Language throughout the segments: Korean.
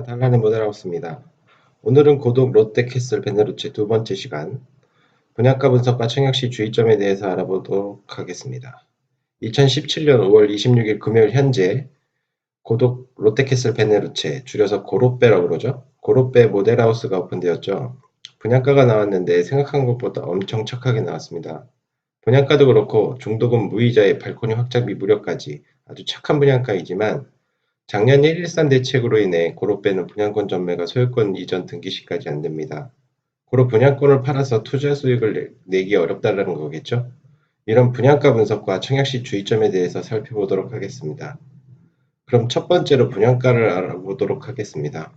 달란의 모델하우스입니다. 오늘은 고독 롯데캐슬 베네루체 두 번째 시간, 분양가 분석과 청약시 주의점에 대해서 알아보도록 하겠습니다. 2017년 5월 26일 금요일 현재 고독 롯데캐슬 베네루체, 줄여서 고로빼라고 그러죠. 고로빼 모델하우스가 오픈되었죠. 분양가가 나왔는데 생각한 것보다 엄청 착하게 나왔습니다. 분양가도 그렇고 중도금 무이자에 발코니 확장비 무료까지 아주 착한 분양가이지만 작년 1.13 대책으로 인해 고로빼는 분양권 전매가 소유권 이전 등기시까지 안됩니다. 고로 분양권을 팔아서 투자 수익을 내기 어렵다는 거겠죠? 이런 분양가 분석과 청약시 주의점에 대해서 살펴보도록 하겠습니다. 그럼 첫 번째로 분양가를 알아보도록 하겠습니다.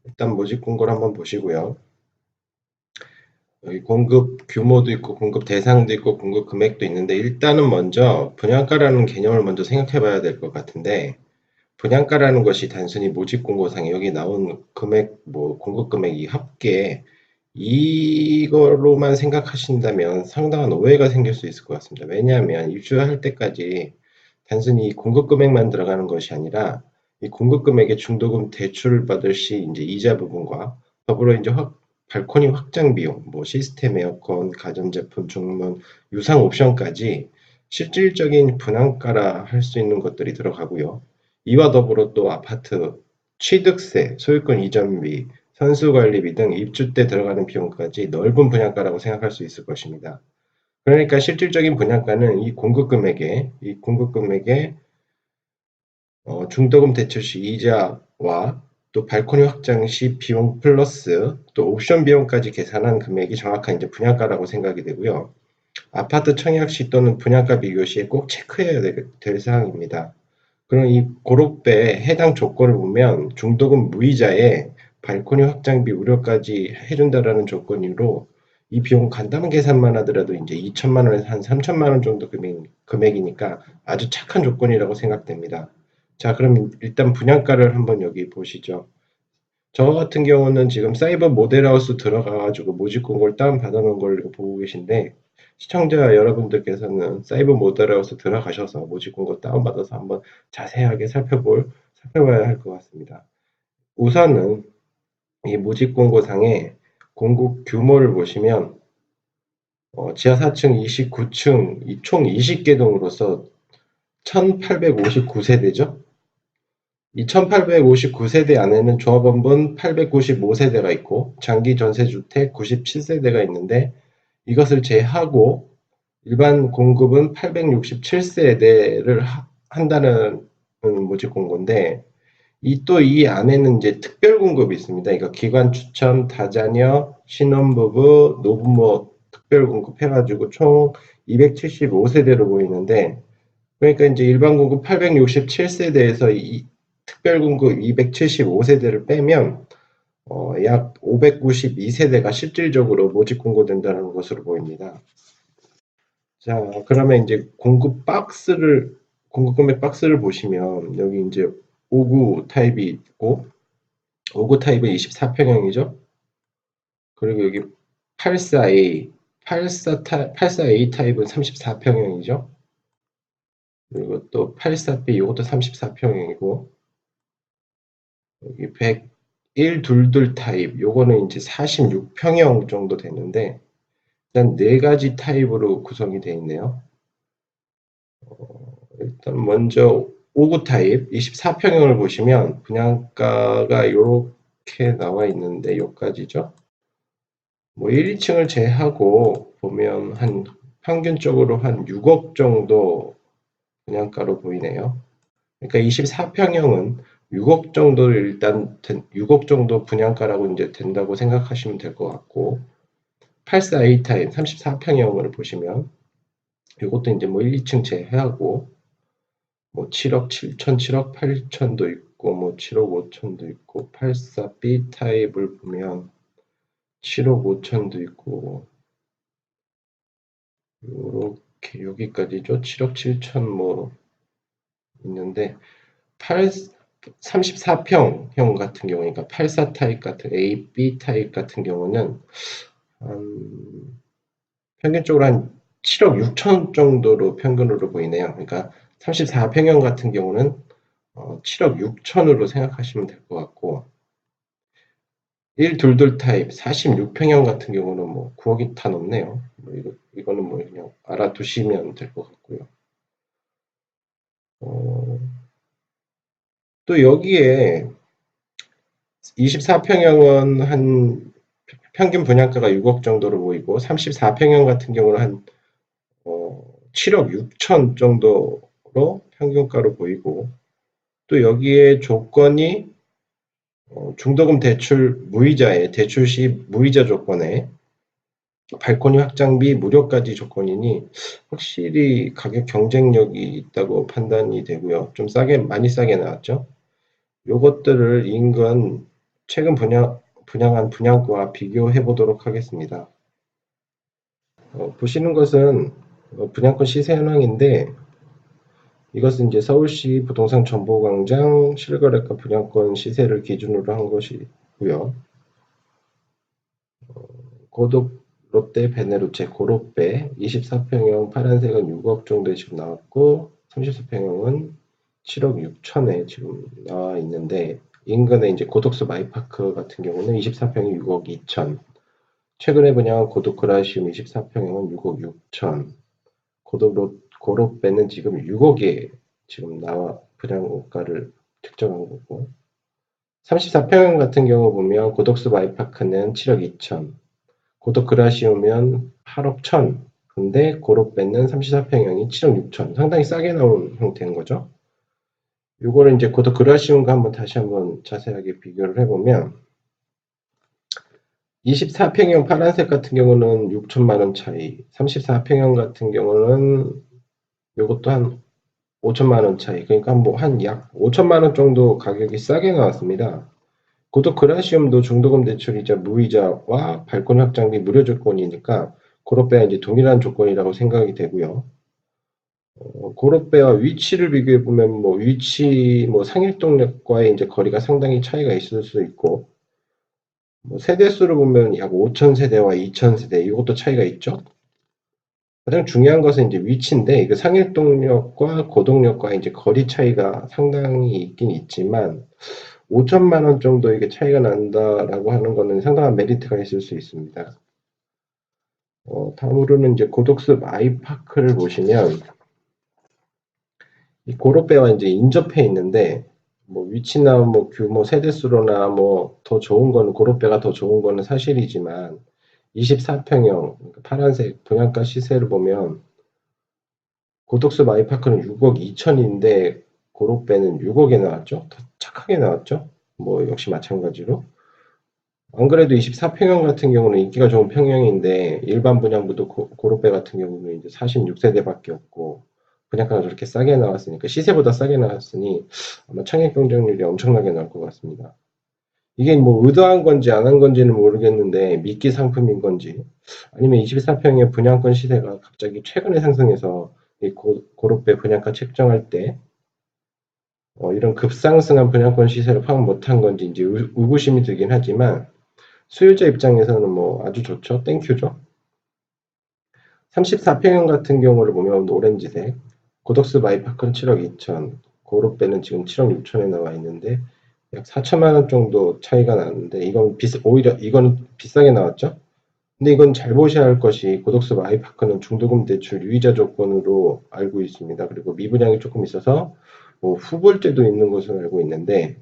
일단 모집 공고를 한번 보시고요. 여기 공급 규모도 있고 공급 대상도 있고 공급 금액도 있는데 일단은 먼저 분양가라는 개념을 먼저 생각해 봐야 될 것 같은데, 분양가라는 것이 단순히 모집 공고상에 여기 나온 금액, 공급 금액이 합계 이걸로만 생각하신다면 상당한 오해가 생길 수 있을 것 같습니다. 왜냐하면 입주할 때까지 단순히 공급 금액만 들어가는 것이 아니라 이 공급 금액의 중도금 대출을 받을 시 이제 이자 부분과 더불어 이제 발코니 확장 비용, 시스템 에어컨, 가전제품, 중문, 유상 옵션까지 실질적인 분양가라 할 수 있는 것들이 들어가고요. 이와 더불어 또 아파트 취득세, 소유권 이전비, 선수관리비 등 입주 때 들어가는 비용까지 넓은 분양가라고 생각할 수 있을 것입니다. 그러니까 실질적인 분양가는 이 공급 금액에 중도금 대출 시 이자와 또 발코니 확장 시 비용 플러스 또 옵션 비용까지 계산한 금액이 정확한 이제 분양가라고 생각이 되고요. 아파트 청약 시 또는 분양가 비교 시에 꼭 체크해야 될 사항입니다. 그럼 이 고로빼 해당 조건을 보면 중도금 무이자에 발코니 확장비 무료까지 해준다라는 조건으로 이 비용 간단 계산만 하더라도 이제 2천만 원에서 한 3천만 원 정도 금액이니까 아주 착한 조건이라고 생각됩니다. 자, 그럼 일단 분양가를 한번 여기 보시죠. 저 같은 경우는 지금 사이버 모델하우스 들어가가지고 모집 공고를 다운받아 놓은 걸 보고 계신데, 시청자 여러분들께서는 사이버 모델하우스 들어가셔서 모집 공고 다운받아서 한번 자세하게 살펴봐야 할 것 같습니다. 우선은 이 모집 공고상에 공급 규모를 보시면 지하 4층 29층 총 20개 동으로서 1859세대죠. 이 1859세대 안에는 조합원분 895세대가 있고 장기 전세주택 97세대가 있는데, 이것을 제하고 일반 공급은 867세대를 한다는 모집 공고인데, 이 안에는 이제 특별 공급이 있습니다. 그러니까 기관 추천, 다자녀, 신혼부부, 노부모 특별 공급 해가지고 총 275세대로 보이는데, 그러니까 이제 일반 공급 867세대에서 이 특별 공급 275세대를 빼면 약 592세대가 실질적으로 모집 공고된다는 것으로 보입니다. 자, 그러면 이제 공급 금액 박스를 보시면 여기 이제 5구 타입이 있고, 5구 타입은 24평형이죠. 그리고 여기 84A 타입은 34평형이죠. 그리고 또 84B 이것도 34평형이고, 여기 12122 타입 요거는 이제 46평형 정도 되는데, 일단 네 가지 타입으로 구성이 되어 있네요. 일단 먼저 5구 타입 24평형을 보시면 분양가가 이렇게 나와 있는데, 요까지죠. 1, 2층을 제하고 보면 한 평균적으로 한 6억 정도 분양가로 보이네요. 그러니까 24평형은 6억 정도를 일단 6억 정도 분양가라고 이제 된다고 생각하시면 될 것 같고, 84A 타입 34평형을 보시면 이것도 이제 1, 2층 제외하고 7억 7천, 7억 8천도 있고 7억 5천도 있고, 84B 타입을 보면 7억 5천도 있고, 요렇게 여기까지죠. 7억 7천 있는데, 34평형 같은 경우니까 84 타입 같은 A, B 타입 같은 경우는 평균적으로 한 7억 6천 정도로 평균으로 보이네요. 그러니까 34평형 같은 경우는 7억 6천으로 생각하시면 될 것 같고, 122 타입 46평형 같은 경우는 뭐 9억이 다 넘네요. 뭐 이거는 뭐 그냥 알아두시면 될 것 같고요. 또 여기에 24평형은 한 평균 분양가가 6억 정도로 보이고 34평형 같은 경우는 한 7억 6천 정도로 평균가로 보이고 또 여기에 조건이 중도금 대출 무이자에 대출 시 무이자 조건에 발코니 확장비 무료까지 조건이니 확실히 가격 경쟁력이 있다고 판단이 되고요. 좀 많이 싸게 나왔죠. 요것들을 인근 최근 분양한 분양가와 비교해 보도록 하겠습니다. 보시는 것은 분양권 시세 현황인데 이것은 이제 서울시 부동산 정보광장 실거래가 분양권 시세를 기준으로 한 것이고요. 고독 롯데 베네루체 고로빼 24평형 파란색은 6억 정도에 지금 나왔고 34평형은 7억 6천에 지금 나와 있는데 인근에 이제 고독수 마이파크 같은 경우는 24평이 6억 2천 최근에 분양한 고독 그라시움 24평형은 6억 6천 고로빼는 지금 6억에 지금 나와 분양가를 특정한 거고 34평형 같은 경우 보면 고독수 마이파크는 7억 2천 고독 그라시오면 8억 1천 근데 고로빼는 34평형이 7억 6천 상당히 싸게 나온 형태인 거죠. 요거를 이제 고독 그라시움과 다시 한번 자세하게 비교를 해보면 24평형 파란색 같은 경우는 6천만 원 차이 34평형 같은 경우는 요것도 한 5천만 원 차이 그러니까 뭐 한 약 5천만 원 정도 가격이 싸게 나왔습니다. 고독 그라시움도 중도금 대출이자 무이자와 발권 확장비 무료 조건이니까 고로빼와 이제 동일한 조건이라고 생각이 되고요. 고로빼와 위치를 비교해 보면 뭐 위치 뭐 상일동역과의 이제 거리가 상당히 차이가 있을 수 있고 뭐 세대수를 보면 약 5천 세대와 2천 세대 이것도 차이가 있죠. 가장 중요한 것은 이제 위치인데 이게 상일동역과 고동역과 이제 거리 차이가 상당히 있긴 있지만 5천만 원 정도 이게 차이가 난다라고 하는 거는 상당한 메리트가 있을 수 있습니다. 다음으로는 이제 고독수 아이파크를 보시면 이 고로빼와 이제 인접해 있는데 뭐 위치나 뭐 규모 세대수로나 뭐 더 좋은 거는 고로빼가 더 좋은 거는 사실이지만 24평형 파란색 분양가 시세를 보면 고독수 아이파크는 6억 2천인데 고로빼는 6억에 나왔죠. 더 착하게 나왔죠. 뭐 역시 마찬가지로 안 그래도 24평형 같은 경우는 인기가 좋은 평형인데 일반 분양부도 고로빼 같은 경우는 이제 46세대밖에 없고 분양가가 저렇게 싸게 나왔으니까 시세보다 싸게 나왔으니 아마 청약 경쟁률이 엄청나게 나올 것 같습니다. 이게 뭐 의도한 건지 안 한 건지는 모르겠는데 미끼 상품인 건지 아니면 24평의 분양권 시세가 갑자기 최근에 상승해서 이 고로빼 분양가 책정할 때 이런 급상승한 분양권 시세를 파악 못한 건지 이제 의구심이 들긴 하지만 수요자 입장에서는 뭐 아주 좋죠. 땡큐죠. 34평형 같은 경우를 보면 오렌지색 고덕스 마이파크는 7억 2천 고로빼는 지금 7억 6천에 나와 있는데 약 4천만 원 정도 차이가 나는데 이건 오히려 이거는 비싸게 나왔죠. 근데 이건 잘 보셔야 할 것이 고덕스 마이파크는 중도금 대출 유의자 조건으로 알고 있습니다. 그리고 미분양이 조금 있어서 뭐 후불제도 있는 것으로 알고 있는데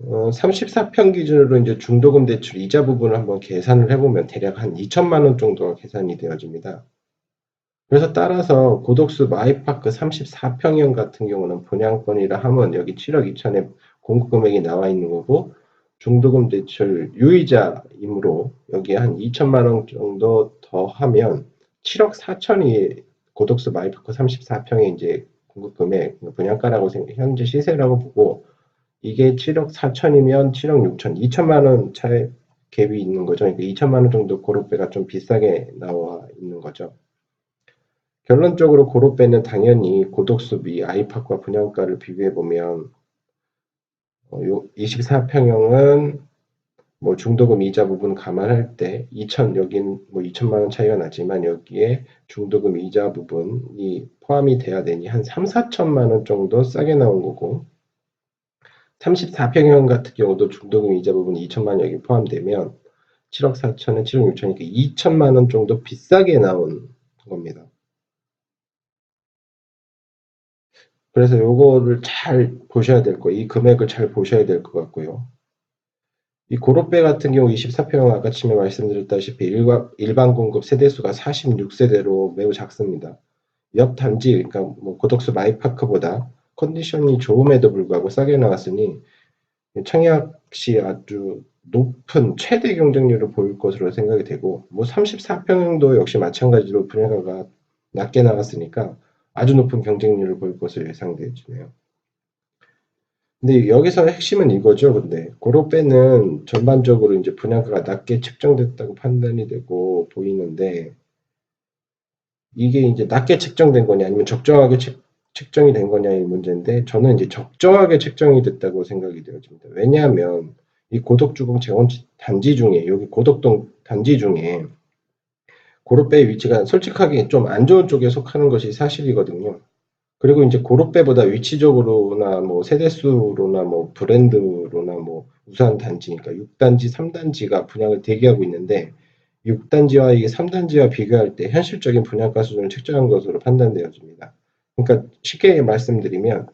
34평 기준으로 이제 중도금 대출 이자 부분을 한번 계산을 해보면 대략 한 2천만 원 정도가 계산이 되어집니다. 그래서 따라서 고독수 마이파크 34평형 같은 경우는 분양권이라 하면 여기 7억 2천에 공급 금액이 나와 있는 거고 중도금 대출 유의자이므로 여기에 한 2천만 원 정도 더 하면 7억 4천이 고독수 마이파크 34평의 이제 공급 금액 분양가라고 현재 시세라고 보고 이게 7억 4천이면 7억 6천, 2천만 원 차이 갭이 있는 거죠. 그러니까 2천만 원 정도 고로빼가 좀 비싸게 나와 있는 거죠. 결론적으로 고로빼는 당연히 고독수비 아이파크와 분양가를 비교해 보면 24평형은 뭐 중도금 이자 부분 감안할 때 2천 여긴 뭐 2천만 원 차이가 나지만 여기에 중도금 이자 부분이 포함이 돼야 되니 한 3, 4천만 원 정도 싸게 나온 거고 34평형 같은 경우도 중도금 이자 부분이 2천만 원이 포함되면 7억 4천에 7억 6천이니까 2천만 원 정도 비싸게 나온 겁니다. 그래서 요거를 잘 보셔야 될 거예요. 이 금액을 잘 보셔야 될 것 같고요. 이 고로빼 같은 경우 24평 아까 처음에 말씀드렸다시피 일반 공급 세대수가 46세대로 매우 작습니다. 옆 단지, 그러니까 뭐 고덕수 마이파크보다 컨디션이 좋음에도 불구하고 싸게 나왔으니 청약시 아주 높은 최대 경쟁률을 보일 것으로 생각이 되고, 뭐 34평도 역시 마찬가지로 분양가가 낮게 나왔으니까 아주 높은 경쟁률을 보일 것으로 예상되지네요. 근데 여기서 핵심은 이거죠. 근데 고로빼는 전반적으로 이제 분양가가 낮게 책정됐다고 판단이 되고 보이는데, 이게 이제 낮게 책정된 거냐 아니면 적정하게 책정이 된 거냐의 문제인데, 저는 이제 적정하게 책정이 됐다고 생각이 되어집니다. 왜냐하면 이 고덕주공 재원 단지 중에, 여기 고덕동 단지 중에 고로빼의 위치가 솔직하게 좀 안 좋은 쪽에 속하는 것이 사실이거든요. 그리고 이제 고로빼보다 위치적으로나 뭐 세대수로나 뭐 브랜드로나 뭐 우수한 단지니까 6단지, 3단지가 분양을 대기하고 있는데, 6단지와 이게 3단지와 비교할 때 현실적인 분양가 수준을 책정한 것으로 판단되어집니다. 그러니까 쉽게 말씀드리면,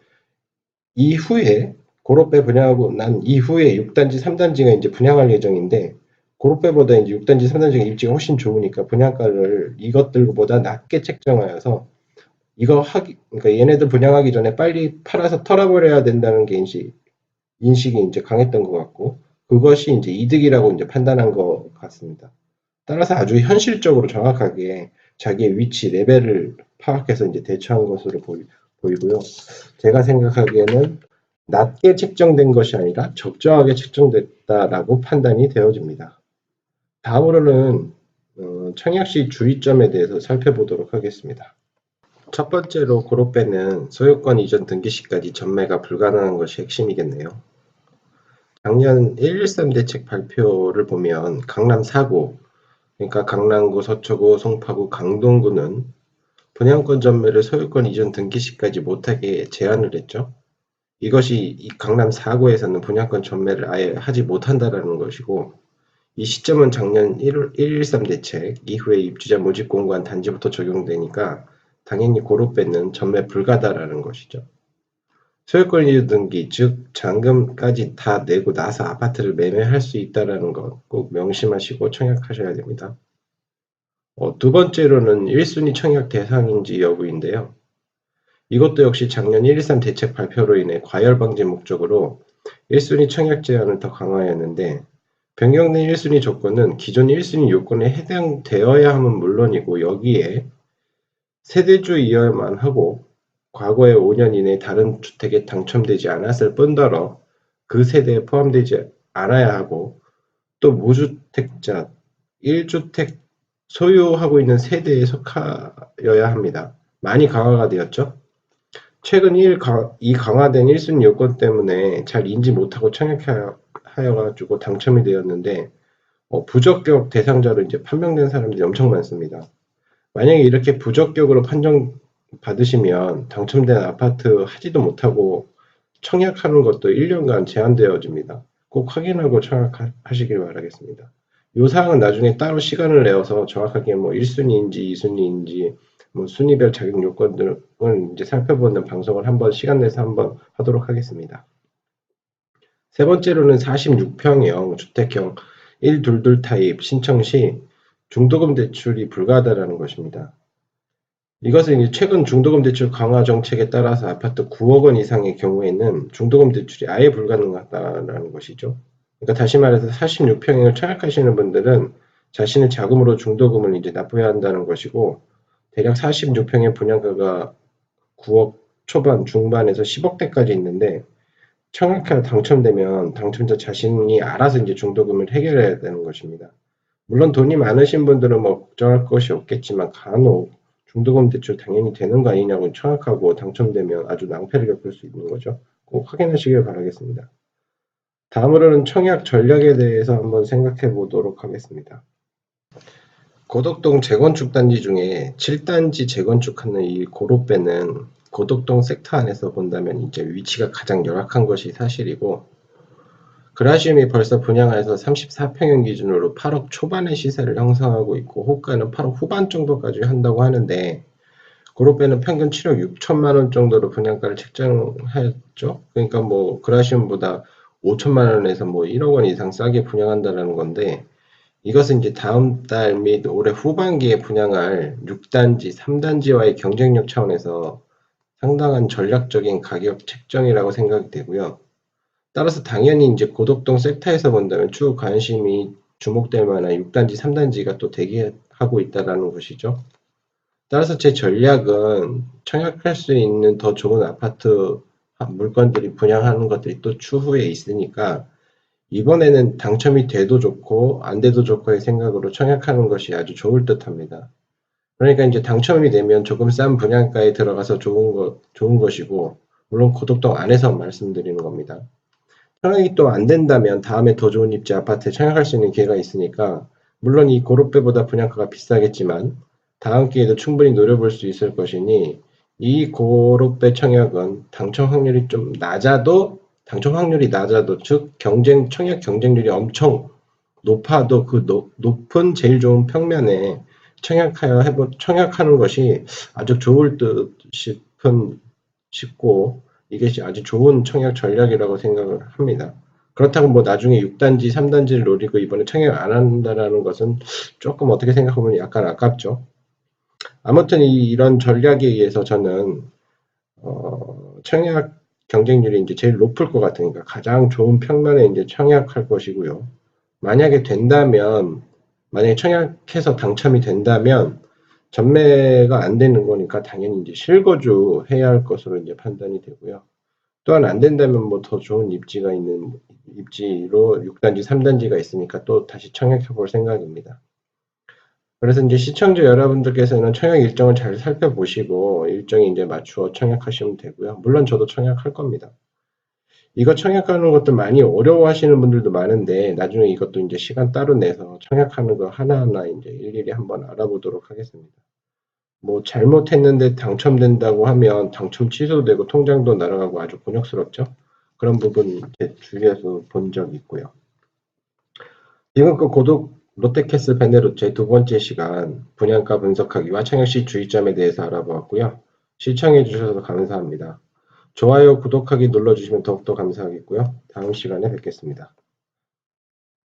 이후에 고로빼 분양하고 난 이후에 6단지, 3단지가 이제 분양할 예정인데, 고로빼보다 이제 6단지, 3단지가 입지가 훨씬 좋으니까 분양가를 이것들보다 낮게 책정하여서, 그러니까 얘네들 분양하기 전에 빨리 팔아서 털어버려야 된다는 게 인식이 이제 강했던 것 같고, 그것이 이제 이득이라고 이제 판단한 것 같습니다. 따라서 아주 현실적으로 정확하게 자기의 위치 레벨을 파악해서 이제 대처한 것으로 보이고요. 제가 생각하기에는 낮게 책정된 것이 아니라 적정하게 책정됐다라고 판단이 되어집니다. 다음으로는 청약시 주의점에 대해서 살펴보도록 하겠습니다. 첫 번째로 고로빼는 소유권 이전 등기 시까지 전매가 불가능한 것이 핵심이겠네요. 작년 113 대책 발표를 보면 강남 4구, 그러니까 강남구, 서초구, 송파구, 강동구는 분양권 전매를 소유권 이전 등기 시까지 못하게 제한을 했죠. 이것이 이 강남 4구에서는 분양권 전매를 아예 하지 못한다라는 것이고, 이 시점은 작년 113 대책 이후에 입주자 모집 공고한 단지부터 적용되니까 당연히 고로빼는 전매 불가다라는 것이죠. 소유권 이전 등기, 즉 잔금까지 다 내고 나서 아파트를 매매할 수 있다는 것 꼭 명심하시고 청약하셔야 됩니다. 두 번째로는 1순위 청약 대상인지 여부인데요. 이것도 역시 작년 113 대책 발표로 인해 과열 방지 목적으로 1순위 청약 제한을 더 강화했는데, 변경된 1순위 조건은 기존 1순위 요건에 해당되어야 함은 물론이고, 여기에 세대주이어야만 하고 과거에 5년 이내 다른 주택에 당첨되지 않았을 뿐더러 그 세대에 포함되지 않아야 하고, 또 무주택자 1주택 소유하고 있는 세대에 속하여야 합니다. 많이 강화가 되었죠. 최근 이 강화된 1순위 요건 때문에 잘 인지 못하고 청약하여가지고 당첨이 되었는데, 부적격 대상자로 이제 판명된 사람들이 엄청 많습니다. 만약에 이렇게 부적격으로 판정 받으시면 당첨된 아파트 하지도 못하고 청약하는 것도 1년간 제한되어집니다. 꼭 확인하고 청약하시길 바라겠습니다. 이 사항은 나중에 따로 시간을 내어서 정확하게 뭐 1순위인지 2순위인지 뭐 순위별 자격 요건들을 이제 살펴보는 방송을 한번 시간 내서 한번 하도록 하겠습니다. 세 번째로는 46평형 주택형 122 타입 신청 시 중도금 대출이 불가하다라는 것입니다. 이것은 이제 최근 중도금 대출 강화 정책에 따라서 아파트 9억 원 이상의 경우에는 중도금 대출이 아예 불가능하다라는 것이죠. 그러니까 다시 말해서 46평형을 청약하시는 분들은 자신의 자금으로 중도금을 이제 납부해야 한다는 것이고, 대략 46평의 분양가가 9억 초반, 중반에서 10억대까지 있는데, 청약하여 당첨되면 당첨자 자신이 알아서 이제 중도금을 해결해야 되는 것입니다. 물론 돈이 많으신 분들은 뭐 걱정할 것이 없겠지만, 간혹 중도금 대출 당연히 되는 거 아니냐고 청약하고 당첨되면 아주 낭패를 겪을 수 있는 거죠. 꼭 확인하시길 바라겠습니다. 다음으로는 청약 전략에 대해서 한번 생각해 보도록 하겠습니다. 고덕동 재건축 단지 중에 7단지 재건축하는 이 고로빼는 고덕동 섹터 안에서 본다면 이제 위치가 가장 열악한 것이 사실이고, 그라시움이 벌써 분양해서 34평형 기준으로 8억 초반의 시세를 형성하고 있고, 호가는 8억 후반 정도까지 한다고 하는데, 고로빼는 평균 7억 6천만 원 정도로 분양가를 책정했죠. 그러니까 뭐 그라시움보다 5천만 원에서 뭐 1억 원 이상 싸게 분양한다라는 건데, 이것은 이제 다음 달 및 올해 후반기에 분양할 6단지, 3단지와의 경쟁력 차원에서 상당한 전략적인 가격 책정이라고 생각이 되고요. 따라서 당연히 이제 고덕동 섹터에서 본다면 추후 관심이 주목될 만한 6단지, 3단지가 또 대기하고 있다라는 것이죠. 따라서 제 전략은 청약할 수 있는 더 좋은 아파트 물건들이 분양하는 것들이 또 추후에 있으니까 이번에는 당첨이 돼도 좋고 안 돼도 좋고의 생각으로 청약하는 것이 아주 좋을 듯합니다. 그러니까 이제 당첨이 되면 조금 싼 분양가에 들어가서 좋은 것이고, 물론 고덕동 안에서 말씀드리는 겁니다. 청약이 또 안 된다면 다음에 더 좋은 입지 아파트에 청약할 수 있는 기회가 있으니까, 물론 이 고로빼보다 분양가가 비싸겠지만 다음 기회에도 충분히 노려볼 수 있을 것이니, 이 고로빼 청약은 당첨 확률이 낮아도, 즉 청약 경쟁률이 엄청 높아도 그 높은 제일 좋은 평면에 청약하는 것이 아주 좋을 듯 싶고, 이게 아주 좋은 청약 전략이라고 생각을 합니다. 그렇다고 뭐 나중에 6단지, 3단지를 노리고 이번에 청약 안 한다라는 것은 조금 어떻게 생각해보면 약간 아깝죠. 아무튼 이런 전략에 의해서 저는 청약 경쟁률이 이제 제일 높을 것 같으니까 가장 좋은 평면에 이제 청약할 것이고요. 만약에 청약해서 당첨이 된다면 전매가 안 되는 거니까 당연히 이제 실거주 해야 할 것으로 이제 판단이 되고요. 또한 안 된다면 뭐 더 좋은 입지가 있는 입지로 6단지, 3단지가 있으니까 또 다시 청약해 볼 생각입니다. 그래서 이제 시청자 여러분들께서는 청약 일정을 잘 살펴보시고 일정에 이제 맞추어 청약하시면 되고요. 물론 저도 청약할 겁니다. 이거 청약하는 것도 많이 어려워하시는 분들도 많은데 나중에 이것도 이제 시간 따로 내서 청약하는 거 하나하나 이제 일일이 한번 알아보도록 하겠습니다. 뭐 잘못했는데 당첨된다고 하면 당첨 취소되고 통장도 날아가고 아주 곤욕스럽죠. 그런 부분 제 주위에서 본 적이 있고요. 지금껏 고독 롯데캐슬 베네루체 두 번째 시간 분양가 분석하기와 청약시 주의점에 대해서 알아보았고요. 시청해 주셔서 감사합니다. 좋아요, 구독하기 눌러주시면 더욱더 감사하겠고요. 다음 시간에 뵙겠습니다.